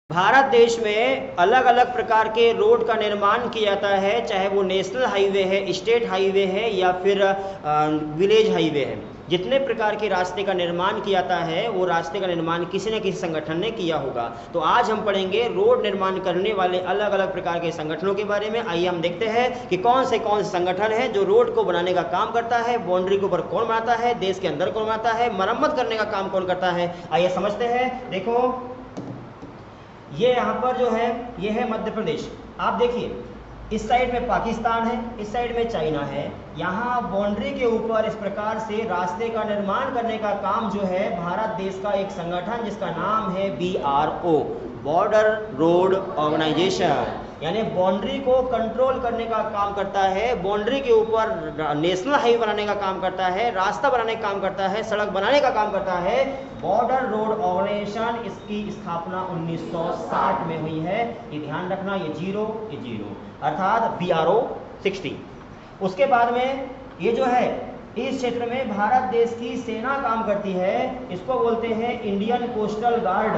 भारत देश में अलग अलग प्रकार के रोड का निर्माण किया जाता है, चाहे वो नेशनल हाईवे है, स्टेट हाईवे है या फिर विलेज हाईवे है। जितने प्रकार के रास्ते का निर्माण किया जाता है वो रास्ते का निर्माण किसी न किसी संगठन ने किया होगा। तो आज हम पढ़ेंगे रोड निर्माण करने वाले अलग अलग प्रकार के संगठनों के बारे में। आइए हम देखते हैं कि कौन से संगठन है जो रोड को बनाने का काम करता है, बाउंड्री के ऊपर कौन बनाता है, देश के अंदर कौन बनाता है, मरम्मत करने का काम कौन करता है। आइए समझते हैं। देखो ये यहाँ पर जो है ये है मध्य प्रदेश। आप देखिए इस साइड में पाकिस्तान है, इस साइड में चाइना है। यहाँ बाउंड्री के ऊपर इस प्रकार से रास्ते का निर्माण करने का काम जो है भारत देश का एक संगठन जिसका नाम है BRO, बॉर्डर रोड ऑर्गेनाइजेशन, यानी बाउंड्री को कंट्रोल करने का काम करता है, बाउंड्री के ऊपर नेशनल हाईवे बनाने का काम करता है, रास्ता बनाने का काम करता है, सड़क बनाने का काम करता है। बॉर्डर रोड ऑर्गेनाइजेशन, इसकी स्थापना 1960 में हुई है। ये ध्यान रखना, ये जीरो अर्थात BRO 60। उसके बाद में ये जो है इस क्षेत्र में भारत देश की सेना काम करती है, इसको बोलते हैं इंडियन कोस्टल गार्ड,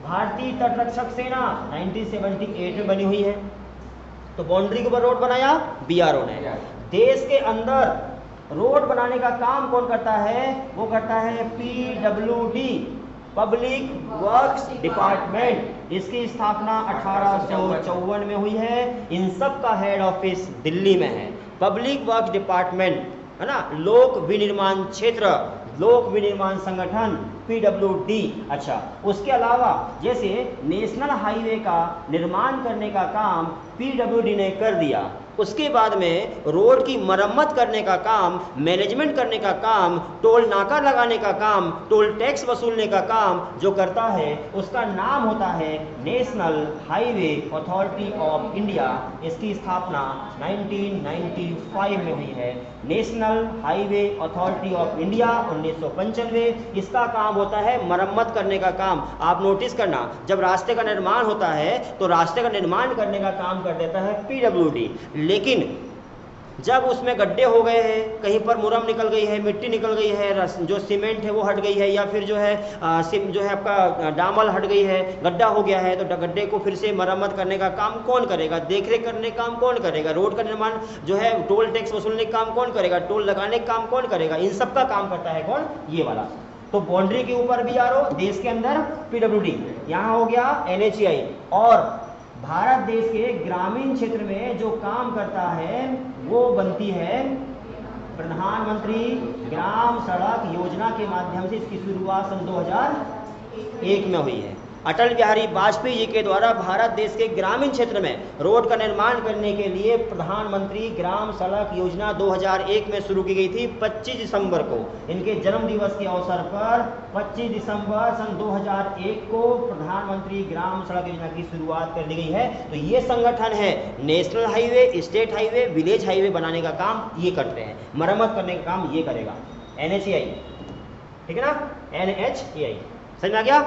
भारतीय तटरक्षक सेना, 1978 में बनी हुई है। तो बाउंड्री के ऊपर रोड बनाया BRO ने। देश के अंदर रोड बनाने का काम कौन करता है? वो करता है PWD, पब्लिक वर्क्स डिपार्टमेंट। इसकी स्थापना 1854 में हुई है। इन सब का हेड ऑफिस दिल्ली में है। पब्लिक वर्क्स डिपार्टमेंट है ना, लोक विनिर्माण क्षेत्र, लोक विनिर्माण संगठन PWD। अच्छा, उसके अलावा जैसे नेशनल हाईवे का निर्माण करने का काम PWD ने कर दिया, उसके बाद में रोड की मरम्मत करने का काम, मैनेजमेंट करने का काम, टोल नाका लगाने का काम, टोल टैक्स वसूलने का काम जो करता है उसका नाम होता है national highway authority of India. इसकी स्थापना 1995 में हुई है। National highway authority of India 1995। इसका काम होता है मरम्मत करने का काम। आप नोटिस करना, जब रास्ते का निर्माण होता है तो रास्ते का निर्माण करने का काम कर देता है PWD, लेकिन जब उसमें गड्ढे हो गए हैं, कहीं पर मुरम निकल गई है, मिट्टी निकल गई है, जो सीमेंट है वो हट गई है, या फिर जो है आपका डामल हट गई है, गड्ढा हो गया है, तो गड्ढे को फिर से मरम्मत करने का काम कौन करेगा? देखरेख करने का काम कौन करेगा? रोड का निर्माण जो है, टोल टैक्स वसूलने का काम कौन करेगा? टोल लगाने का काम कौन करेगा? इन सब का काम करता है कौन? ये वाला। तो बाउंड्री के ऊपर BRO, देश के अंदर PWD, यहाँ हो गया NHAI। और भारत देश के ग्रामीण क्षेत्र में जो काम करता है वो बनती है प्रधानमंत्री ग्राम सड़क योजना के माध्यम से। इसकी शुरुआत सन 2001 में हुई है। अटल बिहारी वाजपेयी जी के द्वारा भारत देश के ग्रामीण क्षेत्र में रोड का निर्माण करने के लिए प्रधानमंत्री ग्राम सड़क योजना 2001 में शुरू की गई थी। 25 दिसंबर को इनके जन्म दिवस के अवसर पर 25 दिसंबर सन 2001 को प्रधानमंत्री ग्राम सड़क योजना की शुरुआत कर दी गई है। तो ये संगठन है national highway, state highway, village highway बनाने का काम ये करते हैं, मरम्मत करने का काम ये करेगा NHAI। ठीक है ना, NHAI। समझ में आ गया?